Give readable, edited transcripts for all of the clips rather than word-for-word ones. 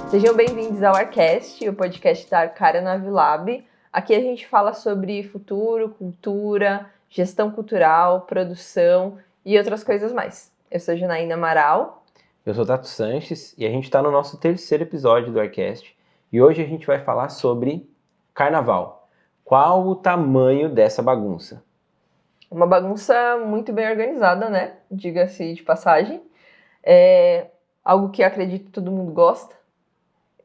Sejam bem-vindos ao Arcast, o podcast da Arcara Navilab. Aqui a gente fala sobre futuro, cultura, gestão cultural, produção e outras coisas mais. Eu sou Janaína Amaral. Eu sou Tato Sanches e a gente está no nosso terceiro episódio do Arcast. E hoje a gente vai falar sobre carnaval. Qual o tamanho dessa bagunça? Uma bagunça muito bem organizada, né? Diga-se de passagem. Algo que eu acredito que todo mundo gosta,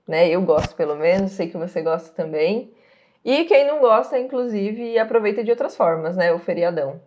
né? Eu gosto, pelo menos, sei que você gosta também. E quem não gosta, inclusive, aproveita de outras formas, né? O feriadão.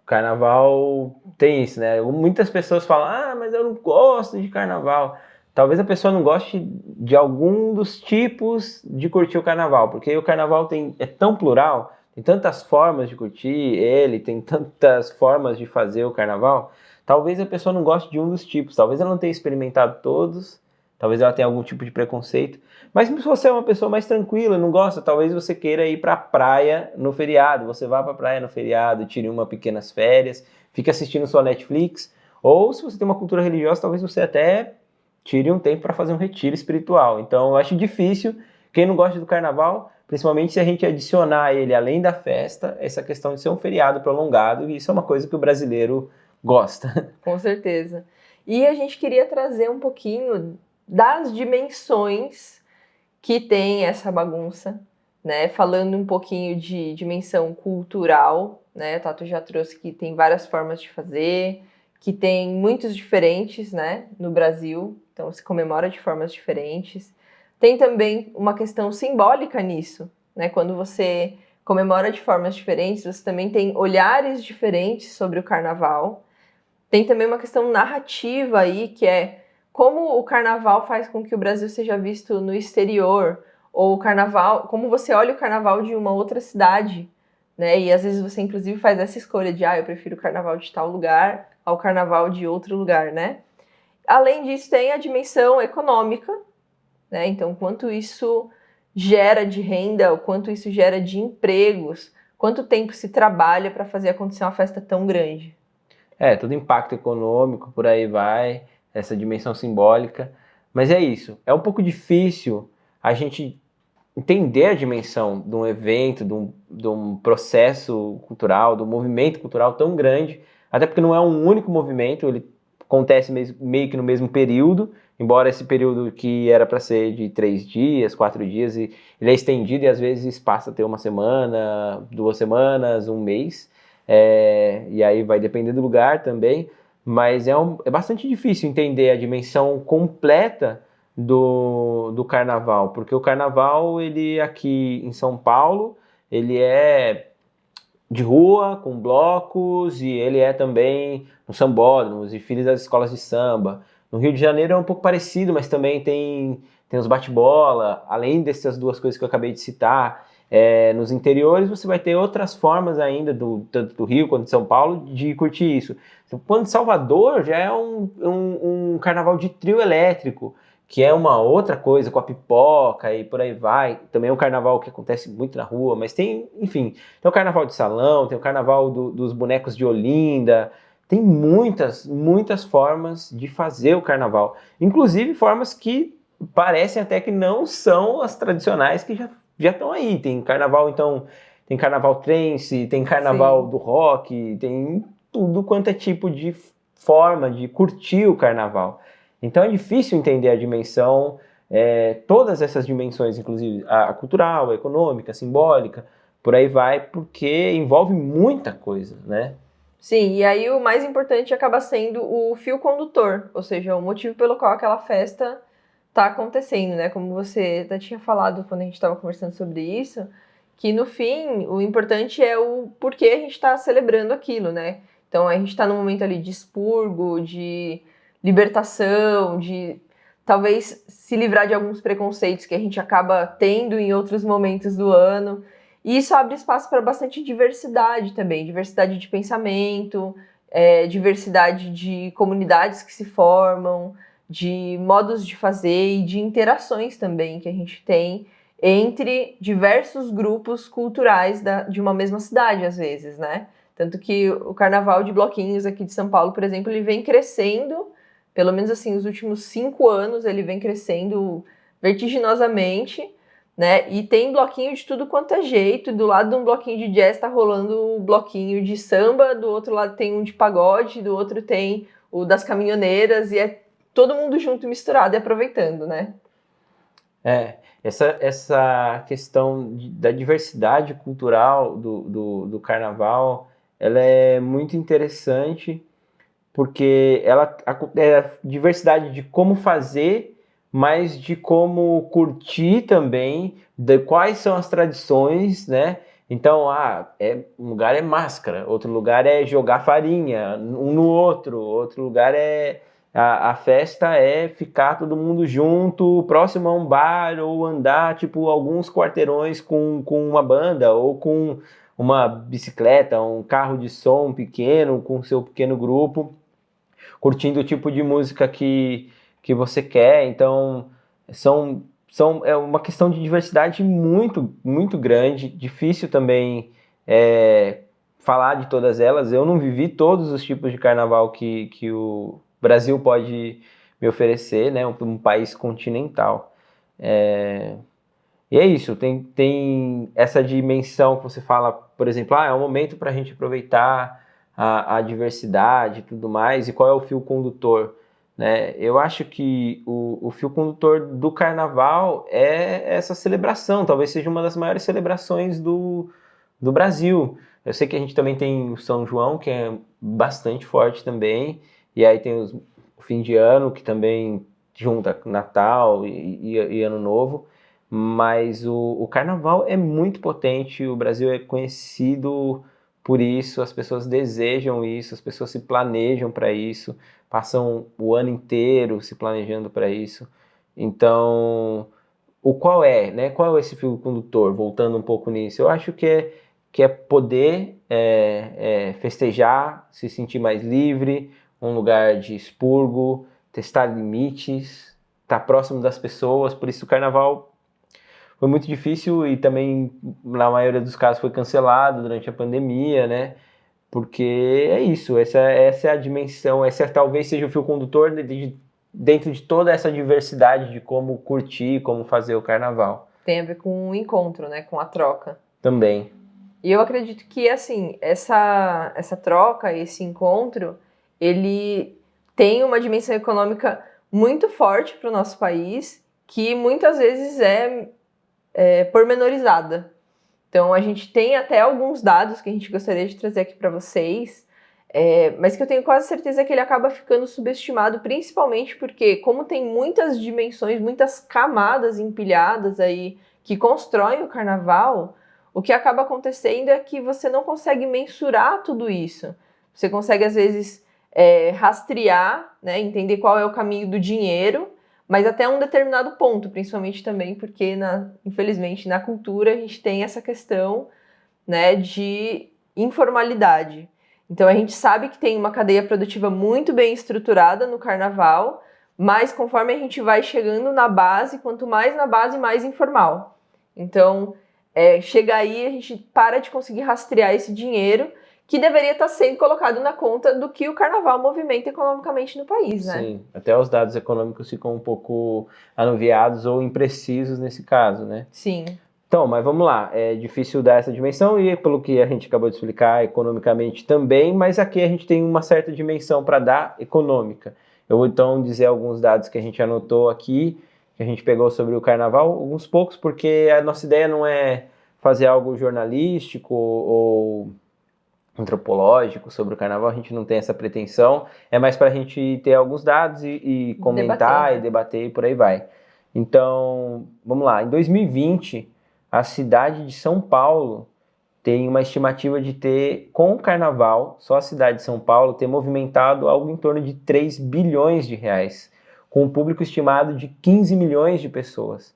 Carnaval tem isso, né? Muitas pessoas falam, mas eu não gosto de carnaval. Talvez a pessoa não goste de algum dos tipos de curtir o carnaval, porque o carnaval é tão plural, tem tantas formas de curtir ele, tem tantas formas de fazer o carnaval. Talvez a pessoa não goste de um dos tipos, talvez ela não tenha experimentado todos, talvez ela tenha algum tipo de preconceito. Mas se você é uma pessoa mais tranquila, não gosta, talvez você queira ir pra praia no feriado. Você vá pra praia no feriado, tire umas pequenas férias, fique assistindo sua Netflix. Ou se você tem uma cultura religiosa, talvez você até tire um tempo para fazer um retiro espiritual. Então eu acho difícil, quem não gosta do carnaval, principalmente se a gente adicionar ele, além da festa, essa questão de ser um feriado prolongado, e isso é uma coisa que o brasileiro gosta. Com certeza. E a gente queria trazer um pouquinho das dimensões que tem essa bagunça, né? Falando um pouquinho de dimensão cultural, né? O Tato já trouxe que tem várias formas de fazer, que tem muitos diferentes, né? No Brasil, então se comemora de formas diferentes. Tem também uma questão simbólica nisso, né? Quando você comemora de formas diferentes, você também tem olhares diferentes sobre o carnaval. Tem também uma questão narrativa aí, que é como o carnaval faz com que o Brasil seja visto no exterior, ou o carnaval, como você olha o carnaval de uma outra cidade, né? E às vezes você inclusive faz essa escolha de, eu prefiro o carnaval de tal lugar ao carnaval de outro lugar, né? Além disso, tem a dimensão econômica, né? Então, quanto isso gera de renda, o quanto isso gera de empregos, quanto tempo se trabalha para fazer acontecer uma festa tão grande. Todo impacto econômico, por aí vai, essa dimensão simbólica. Mas é isso, é um pouco difícil a gente entender a dimensão de um evento, de um processo cultural, de um movimento cultural tão grande, até porque não é um único movimento, ele acontece meio que no mesmo período, embora esse período que era para ser de 3 dias, 4 dias, ele é estendido e às vezes passa a ter uma semana, 2 semanas, um mês, e aí vai depender do lugar também, mas é bastante difícil entender a dimensão completa do carnaval, porque o carnaval, ele aqui em São Paulo, ele é de rua, com blocos, e ele é também no sambódromos e filhos das escolas de samba. No Rio de Janeiro é um pouco parecido, mas também tem os bate-bola, além dessas duas coisas que eu acabei de citar. Nos interiores você vai ter outras formas ainda, tanto do Rio quanto de São Paulo, de curtir isso. Quando Salvador já é um carnaval de trio elétrico, que é uma outra coisa, com a pipoca e por aí vai. Também é um carnaval que acontece muito na rua, mas tem, enfim, tem o carnaval de salão, tem o carnaval dos bonecos de Olinda, tem muitas, muitas formas de fazer o carnaval. Inclusive formas que parecem até que não são as tradicionais que já estão aí. Tem carnaval, então, tem carnaval trance, tem carnaval do rock, tem tudo quanto é tipo de forma de curtir o carnaval. Então é difícil entender a dimensão, todas essas dimensões, inclusive a cultural, a econômica, a simbólica, por aí vai, porque envolve muita coisa, né? Sim, e aí o mais importante acaba sendo o fio condutor, ou seja, o motivo pelo qual aquela festa está acontecendo, né? Como você até tinha falado quando a gente estava conversando sobre isso, que no fim o importante é o porquê a gente está celebrando aquilo, né? Então a gente está num momento ali de expurgo, de libertação, de talvez se livrar de alguns preconceitos que a gente acaba tendo em outros momentos do ano. E isso abre espaço para bastante diversidade também, diversidade de pensamento, diversidade de comunidades que se formam, de modos de fazer e de interações também que a gente tem entre diversos grupos culturais de uma mesma cidade, às vezes, né? Tanto que o carnaval de bloquinhos aqui de São Paulo, por exemplo, ele vem crescendo pelo menos assim, os últimos 5 anos ele vem crescendo vertiginosamente, né? E tem bloquinho de tudo quanto é jeito. Do lado de um bloquinho de jazz tá rolando um bloquinho de samba, do outro lado tem um de pagode, do outro tem o das caminhoneiras, e é todo mundo junto, misturado e aproveitando, né? Essa questão da diversidade cultural do carnaval, ela é muito interessante, porque ela é a diversidade de como fazer, mas de como curtir também, de quais são as tradições, né? Então, um lugar é máscara, outro lugar é jogar farinha um no outro lugar é a festa é ficar todo mundo junto, próximo a um bar, ou andar tipo alguns quarteirões com uma banda, ou com uma bicicleta, um carro de som pequeno, com seu pequeno grupo, curtindo o tipo de música que você quer. Então, é uma questão de diversidade muito, muito grande, difícil também falar de todas elas. Eu não vivi todos os tipos de carnaval que o Brasil pode me oferecer, né? Um país continental. E é isso, tem essa dimensão que você fala, por exemplo, é um momento para a gente aproveitar a diversidade e tudo mais, e qual é o fio condutor, né? Eu acho que o fio condutor do carnaval é essa celebração, talvez seja uma das maiores celebrações do Brasil. Eu sei que a gente também tem o São João, que é bastante forte também, e aí tem o fim de ano, que também junta Natal e Ano Novo, mas o carnaval é muito potente, o Brasil é conhecido por isso, as pessoas desejam isso, as pessoas se planejam para isso, passam o ano inteiro se planejando para isso. Então, qual é, né? Qual é esse fio condutor? Voltando um pouco nisso, eu acho que é poder festejar, se sentir mais livre, um lugar de expurgo, testar limites, estar próximo das pessoas. Por isso o carnaval foi muito difícil e também, na maioria dos casos, foi cancelado durante a pandemia, né? Porque é isso, essa é a dimensão, talvez seja o fio condutor dentro de toda essa diversidade de como curtir, como fazer o carnaval. Tem a ver com o encontro, né? Com a troca. Também. E eu acredito que, assim, essa troca, esse encontro, ele tem uma dimensão econômica muito forte para o nosso país, que muitas vezes é pormenorizada. Então, a gente tem até alguns dados que a gente gostaria de trazer aqui para vocês, mas que eu tenho quase certeza que ele acaba ficando subestimado, principalmente porque, como tem muitas dimensões, muitas camadas empilhadas aí que constroem o carnaval, o que acaba acontecendo é que você não consegue mensurar tudo isso. Você consegue, às vezes, rastrear, né, entender qual é o caminho do dinheiro, mas até um determinado ponto, principalmente também porque, infelizmente, na cultura a gente tem essa questão, né, de informalidade. Então a gente sabe que tem uma cadeia produtiva muito bem estruturada no carnaval, mas conforme a gente vai chegando na base, quanto mais na base, mais informal. Então, chega aí, a gente para de conseguir rastrear esse dinheiro que deveria estar sendo colocado na conta do que o carnaval movimenta economicamente no país, né? Sim, até os dados econômicos ficam um pouco anuviados ou imprecisos nesse caso, né? Sim. Então, mas vamos lá, é difícil dar essa dimensão e pelo que a gente acabou de explicar, economicamente também, mas aqui a gente tem uma certa dimensão para dar econômica. Eu vou então dizer alguns dados que a gente anotou aqui, que a gente pegou sobre o carnaval, alguns poucos, porque a nossa ideia não é fazer algo jornalístico ou antropológico sobre o carnaval, a gente não tem essa pretensão, é mais para a gente ter alguns dados e comentar, Debater, né? E debater e por aí vai. Então, vamos lá, em 2020, a cidade de São Paulo tem uma estimativa de ter, com o carnaval, só a cidade de São Paulo, ter movimentado algo em torno de 3 bilhões de reais, com um público estimado de 15 milhões de pessoas.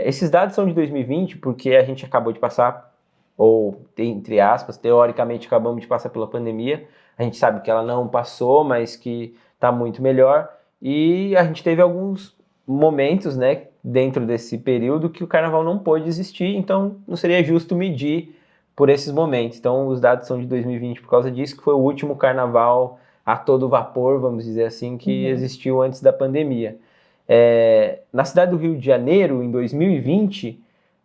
Esses dados são de 2020 porque a gente acabou de passar, ou entre aspas, teoricamente acabamos de passar pela pandemia. A gente sabe que ela não passou, mas que está muito melhor. E a gente teve alguns momentos, né, dentro desse período que o carnaval não pôde existir, então não seria justo medir por esses momentos. Então os dados são de 2020 por causa disso, que foi o último carnaval a todo vapor, vamos dizer assim, que existiu antes da pandemia. Na cidade do Rio de Janeiro, em 2020,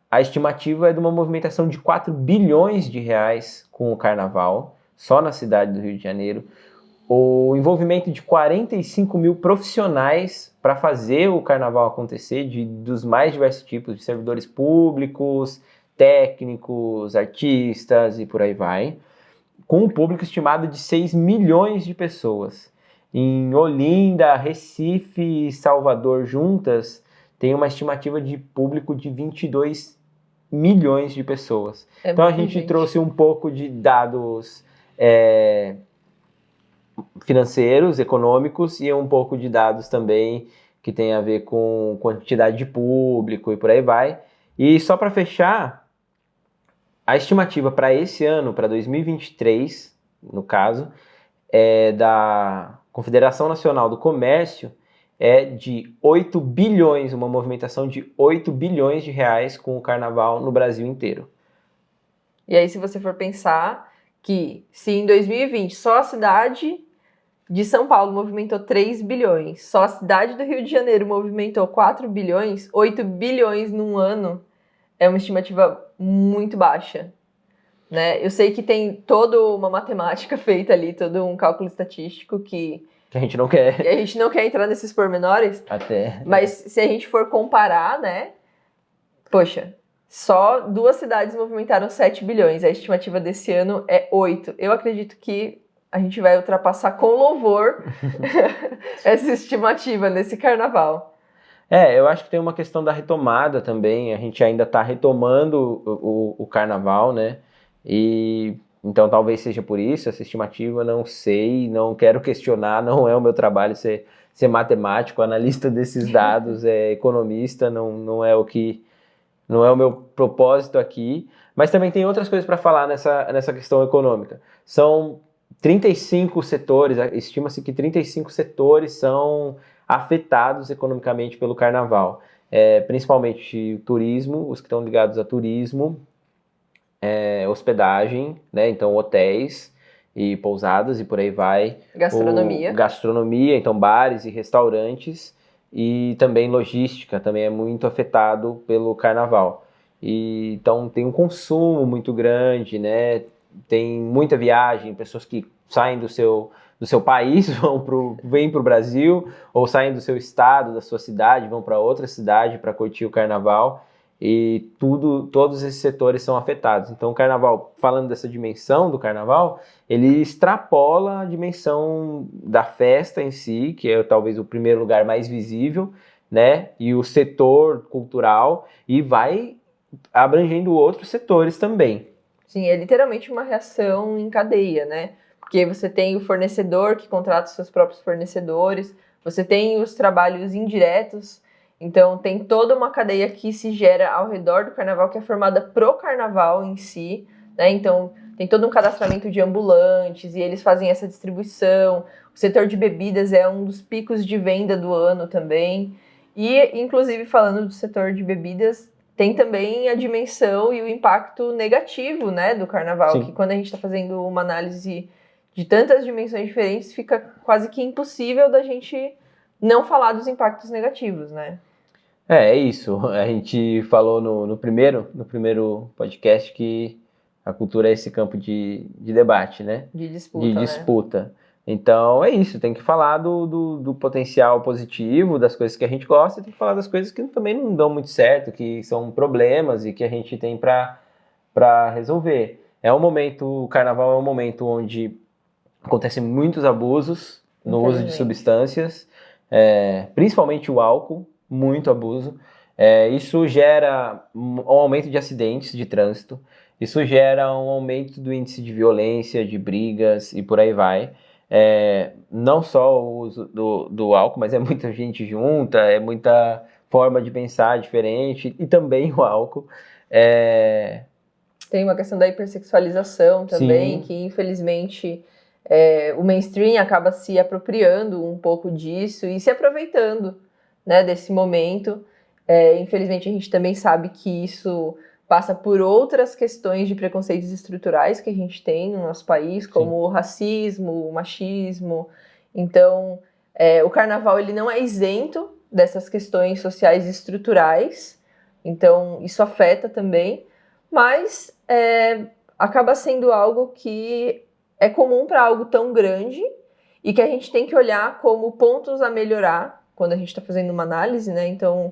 a estimativa é de uma movimentação de 4 bilhões de reais com o carnaval, só na cidade do Rio de Janeiro. O envolvimento de 45 mil profissionais para fazer o carnaval acontecer, dos mais diversos tipos, de servidores públicos, técnicos, artistas e por aí vai, com um público estimado de 6 milhões de pessoas. Em Olinda, Recife e Salvador juntas, tem uma estimativa de público de 22 milhões de pessoas. Então a gente trouxe um pouco de dados financeiros, econômicos, e um pouco de dados também que tem a ver com quantidade de público e por aí vai. E só para fechar, a estimativa para esse ano, para 2023, no caso, da Confederação Nacional do Comércio, é de 8 bilhões, uma movimentação de 8 bilhões de reais com o carnaval no Brasil inteiro. E aí, se você for pensar que se em 2020 só a cidade de São Paulo movimentou 3 bilhões, só a cidade do Rio de Janeiro movimentou 4 bilhões, 8 bilhões num ano é uma estimativa muito baixa, né? Eu sei que tem toda uma matemática feita ali, todo um cálculo estatístico que a gente não quer. A gente não quer entrar nesses pormenores. Até. Mas se a gente for comparar, né? Poxa, só 2 cidades movimentaram 7 bilhões. A estimativa desse ano é 8. Eu acredito que a gente vai ultrapassar com louvor essa estimativa nesse carnaval. Eu acho que tem uma questão da retomada também. A gente ainda está retomando o carnaval, né? E então talvez seja por isso essa estimativa, não sei, não quero questionar, não é o meu trabalho ser matemático, analista desses dados, economista, não é o meu propósito aqui, mas também tem outras coisas para falar nessa questão econômica. São 35 setores, estima-se que 35 setores são afetados economicamente pelo carnaval, principalmente o turismo, os que estão ligados a turismo, hospedagem, né? Então hotéis e pousadas e por aí vai. Gastronomia, então bares e restaurantes, e também logística, também é muito afetado pelo carnaval. E, então tem um consumo muito grande, né? Tem muita viagem, pessoas que saem do seu país, vêm para o Brasil, ou saem do seu estado, da sua cidade, vão para outra cidade para curtir o carnaval. E todos esses setores são afetados. Então o carnaval, falando dessa dimensão do carnaval, ele extrapola a dimensão da festa em si, que é talvez o primeiro lugar mais visível, né? E o setor cultural, e vai abrangendo outros setores também. Sim, é literalmente uma reação em cadeia, né? Porque você tem o fornecedor que contrata os seus próprios fornecedores, você tem os trabalhos indiretos. Então, tem toda uma cadeia que se gera ao redor do carnaval, que é formada pro carnaval em si, né? Então, tem todo um cadastramento de ambulantes e eles fazem essa distribuição. O setor de bebidas é um dos picos de venda do ano também. E, inclusive, falando do setor de bebidas, tem também a dimensão e o impacto negativo, né, do carnaval. Sim. Que quando a gente está fazendo uma análise de tantas dimensões diferentes, fica quase que impossível da gente não falar dos impactos negativos, né? É isso. A gente falou no primeiro podcast que a cultura é esse campo de debate, né? De disputa. Né? Então é isso, tem que falar do potencial positivo, das coisas que a gente gosta, e tem que falar das coisas que também não dão muito certo, que são problemas e que a gente tem para resolver. O carnaval é um momento onde acontecem muitos abusos no uso de substâncias, principalmente o álcool, muito abuso. Isso gera um aumento de acidentes de trânsito, isso gera um aumento do índice de violência, de brigas e por aí vai. Não só o uso do álcool, mas é muita gente junta, é muita forma de pensar diferente, e também o álcool. Tem uma questão da hipersexualização também, sim, que infelizmente o mainstream acaba se apropriando um pouco disso e se aproveitando, né, desse momento. Infelizmente a gente também sabe que isso passa por outras questões de preconceitos estruturais que a gente tem no nosso país, como o racismo, o machismo. Então, o carnaval ele não é isento dessas questões sociais estruturais, então isso afeta também, mas acaba sendo algo que é comum para algo tão grande e que a gente tem que olhar como pontos a melhorar quando a gente está fazendo uma análise, né? Então,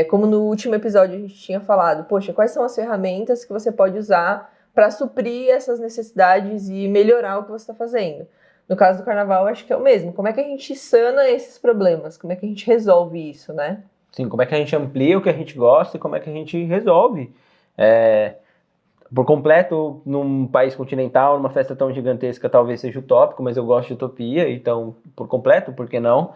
como no último episódio a gente tinha falado, poxa, quais são as ferramentas que você pode usar para suprir essas necessidades e melhorar o que você está fazendo? No caso do carnaval, acho que é o mesmo. Como é que a gente sana esses problemas? Como é que a gente resolve isso, né? Sim, como é que a gente amplia o que a gente gosta e como é que a gente resolve. Por completo, num país continental, numa festa tão gigantesca, talvez seja utópico, mas eu gosto de utopia, então, por completo, por que não?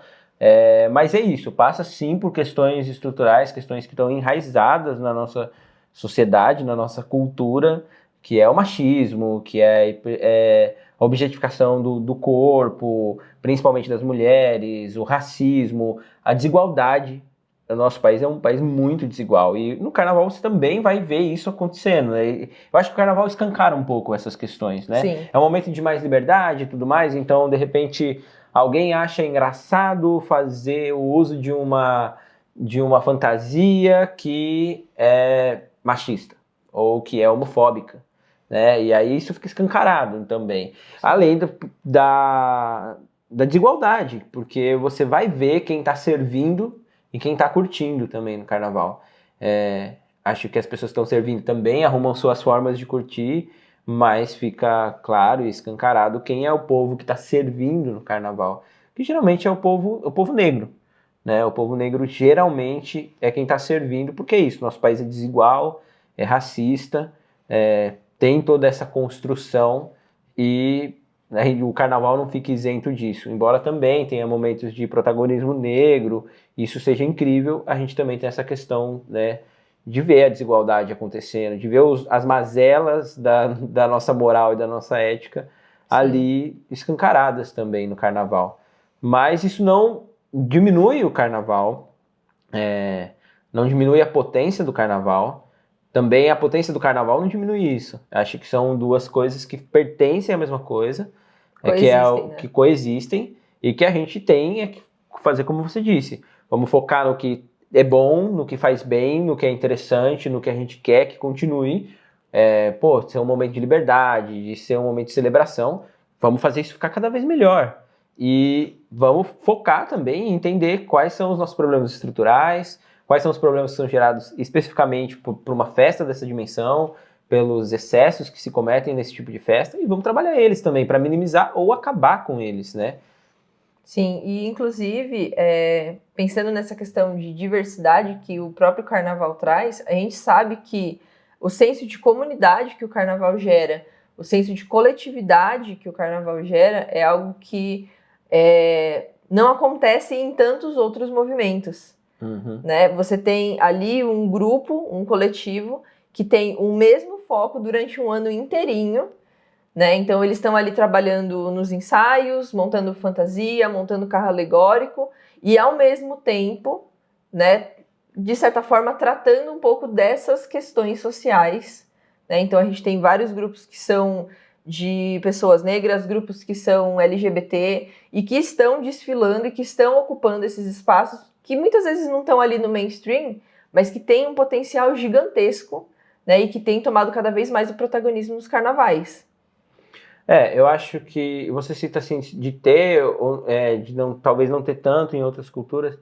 Mas é isso, passa sim por questões estruturais, questões que estão enraizadas na nossa sociedade, na nossa cultura, que é o machismo, que é a objetificação do corpo, principalmente das mulheres, o racismo, a desigualdade. O nosso país é um país muito desigual e no carnaval você também vai ver isso acontecendo, né? Eu acho que o carnaval escancara um pouco essas questões, né? Sim. É um momento de mais liberdade e tudo mais, então de repente alguém acha engraçado fazer o uso de uma fantasia que é machista ou que é homofóbica, né? E aí isso fica escancarado também. Além da desigualdade, porque você vai ver quem está servindo e quem está curtindo também no carnaval. Acho que as pessoas que estão servindo também arrumam suas formas de curtir, mas fica claro e escancarado quem é o povo que está servindo no carnaval, que geralmente é o povo negro, né? O povo negro geralmente é quem está servindo, porque é isso, nosso país é desigual, é racista, tem toda essa construção e o carnaval não fica isento disso, embora também tenha momentos de protagonismo negro, isso seja incrível, a gente também tem essa questão, né, de ver a desigualdade acontecendo, de ver as mazelas da nossa moral e da nossa ética ali escancaradas também no carnaval. Mas isso não diminui o carnaval, não diminui a potência do carnaval, também a potência do carnaval não diminui isso. Acho que são duas coisas que pertencem à mesma coisa, que coexistem e que a gente tem que fazer como você disse. Vamos focar no que é bom, no que faz bem, no que é interessante, no que a gente quer que continue. Ser um momento de liberdade, de ser um momento de celebração. Vamos fazer isso ficar cada vez melhor. E vamos focar também em entender quais são os nossos problemas estruturais, quais são os problemas que são gerados especificamente por uma festa dessa dimensão, pelos excessos que se cometem nesse tipo de festa, e vamos trabalhar eles também para minimizar ou acabar com eles, né? Sim, e inclusive, pensando nessa questão de diversidade que o próprio carnaval traz, a gente sabe que o senso de comunidade que o carnaval gera, o senso de coletividade que o carnaval gera é algo que não acontece em tantos outros movimentos. Uhum. Né? Você tem ali um grupo, um coletivo, que tem o mesmo foco durante um ano inteirinho, né? Então eles estão ali trabalhando nos ensaios, montando fantasia, montando carro alegórico e ao mesmo tempo, né, de certa forma tratando um pouco dessas questões sociais, né? Então a gente tem vários grupos que são de pessoas negras, grupos que são LGBT e que estão desfilando e que estão ocupando esses espaços que muitas vezes não estão ali no mainstream, mas que têm um potencial gigantesco, né, e que têm tomado cada vez mais o protagonismo nos carnavais. Eu acho que você cita assim, de ter, talvez não ter tanto em outras culturas,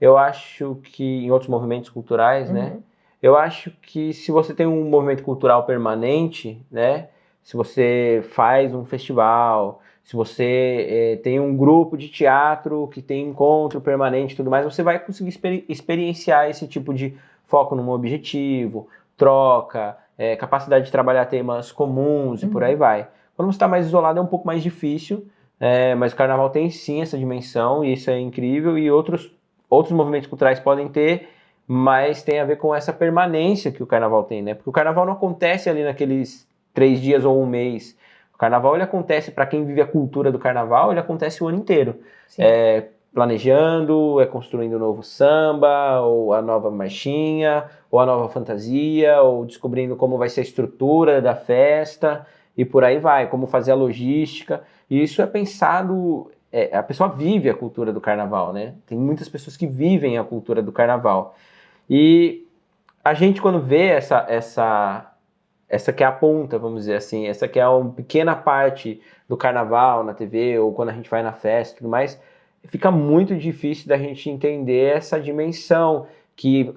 eu acho que em outros movimentos culturais, né? Eu acho que se você tem um movimento cultural permanente, né? Se você faz um festival, se você tem um grupo de teatro que tem encontro permanente e tudo mais, você vai conseguir experienciar esse tipo de foco num objetivo, troca, capacidade de trabalhar temas comuns e por aí vai. Quando você está mais isolado é um pouco mais difícil, mas o carnaval tem sim essa dimensão e isso é incrível e outros movimentos culturais podem ter, mas tem a ver com essa permanência que o carnaval tem, né? Porque o carnaval não acontece ali naqueles 3 dias ou um mês. O carnaval ele acontece, para quem vive a cultura do carnaval, ele acontece o ano inteiro. planejando, é construindo o novo samba, ou a nova marchinha, ou a nova fantasia, ou descobrindo como vai ser a estrutura da festa, e por aí vai, como fazer a logística. E isso é pensado, a pessoa vive a cultura do carnaval, né? Tem muitas pessoas que vivem a cultura do carnaval. E a gente, quando vê essa que é a ponta, vamos dizer assim, essa que é uma pequena parte do carnaval na TV, ou quando a gente vai na festa e tudo mais, fica muito difícil da gente entender essa dimensão que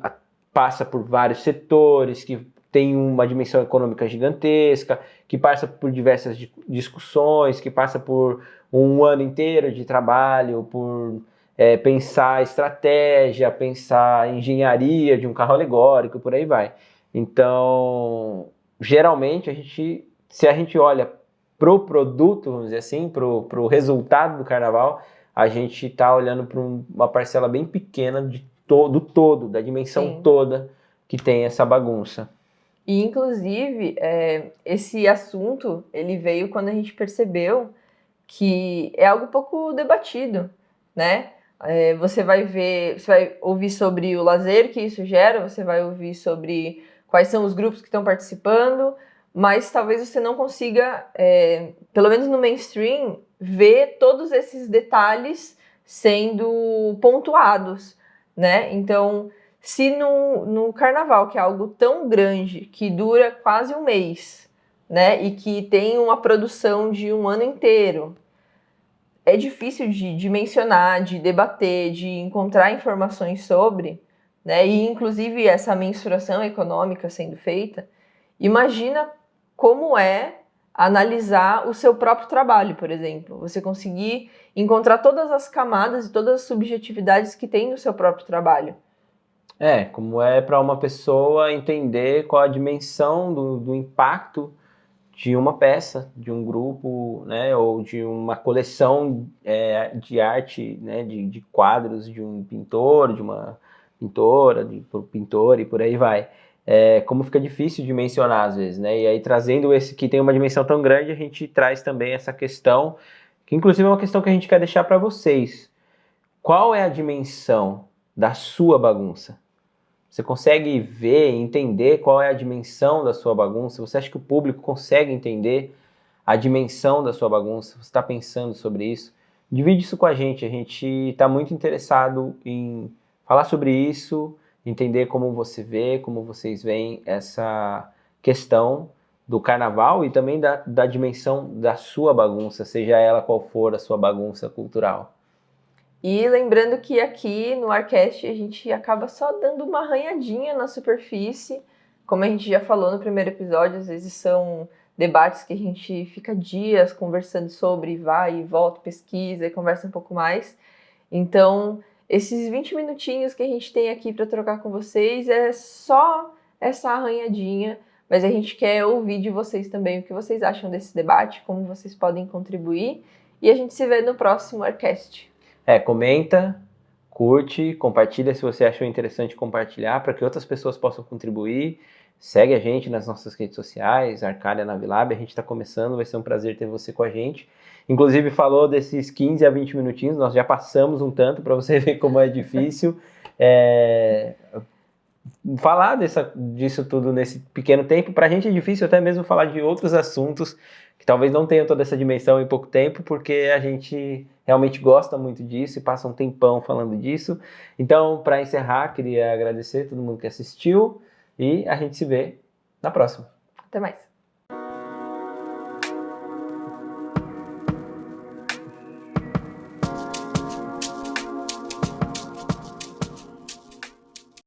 passa por vários setores, que tem uma dimensão econômica gigantesca, que passa por diversas discussões, que passa por um ano inteiro de trabalho, por pensar estratégia, pensar engenharia de um carro alegórico, por aí vai. Então, geralmente, se a gente olha para o produto, vamos dizer assim, para o resultado do carnaval, a gente está olhando para uma parcela bem pequena do todo, da dimensão Sim. toda que tem essa bagunça. E, inclusive, esse assunto, ele veio quando a gente percebeu que é algo pouco debatido, né? Você vai ouvir sobre o lazer que isso gera, você vai ouvir sobre quais são os grupos que estão participando, mas talvez você não consiga, pelo menos no mainstream, ver todos esses detalhes sendo pontuados, né? Então, se no carnaval, que é algo tão grande, que dura quase um mês, né? E que tem uma produção de um ano inteiro, é difícil de mencionar, de debater, de encontrar informações sobre, né? E inclusive essa mensuração econômica sendo feita. Imagina como é analisar o seu próprio trabalho, por exemplo. Você conseguir encontrar todas as camadas e todas as subjetividades que tem no seu próprio trabalho. Como é para uma pessoa entender qual a dimensão do impacto de uma peça, de um grupo, né, ou de uma coleção de arte, né, de quadros de um pintor, de uma pintora, de um pintor e por aí vai. Como fica difícil de mencionar às vezes, né? E aí trazendo esse que tem uma dimensão tão grande, a gente traz também essa questão, que inclusive é uma questão que a gente quer deixar para vocês. Qual é a dimensão da sua bagunça? Você consegue ver, entender qual é a dimensão da sua bagunça? Você acha que o público consegue entender a dimensão da sua bagunça? Você está pensando sobre isso? Divide isso com a gente está muito interessado em falar sobre isso, entender como você vê, como vocês veem essa questão do carnaval e também da dimensão da sua bagunça, seja ela qual for a sua bagunça cultural. E lembrando que aqui no Arcast a gente acaba só dando uma arranhadinha na superfície. Como a gente já falou no primeiro episódio, às vezes são debates que a gente fica dias conversando sobre, vai e volta, pesquisa e conversa um pouco mais. Então, esses 20 minutinhos que a gente tem aqui para trocar com vocês é só essa arranhadinha, mas a gente quer ouvir de vocês também o que vocês acham desse debate, como vocês podem contribuir. E a gente se vê no próximo Arcast. Comenta, curte, compartilha se você achou interessante compartilhar para que outras pessoas possam contribuir. Segue a gente nas nossas redes sociais, Arcadia Navilab, a gente está começando, vai ser um prazer ter você com a gente. Inclusive falou desses 15 a 20 minutinhos, nós já passamos um tanto para você ver como é difícil falar disso tudo nesse pequeno tempo. Para a gente é difícil até mesmo falar de outros assuntos que talvez não tenham toda essa dimensão em pouco tempo, porque a gente realmente gosta muito disso e passa um tempão falando disso. Então, para encerrar, queria agradecer a todo mundo que assistiu e a gente se vê na próxima. Até mais.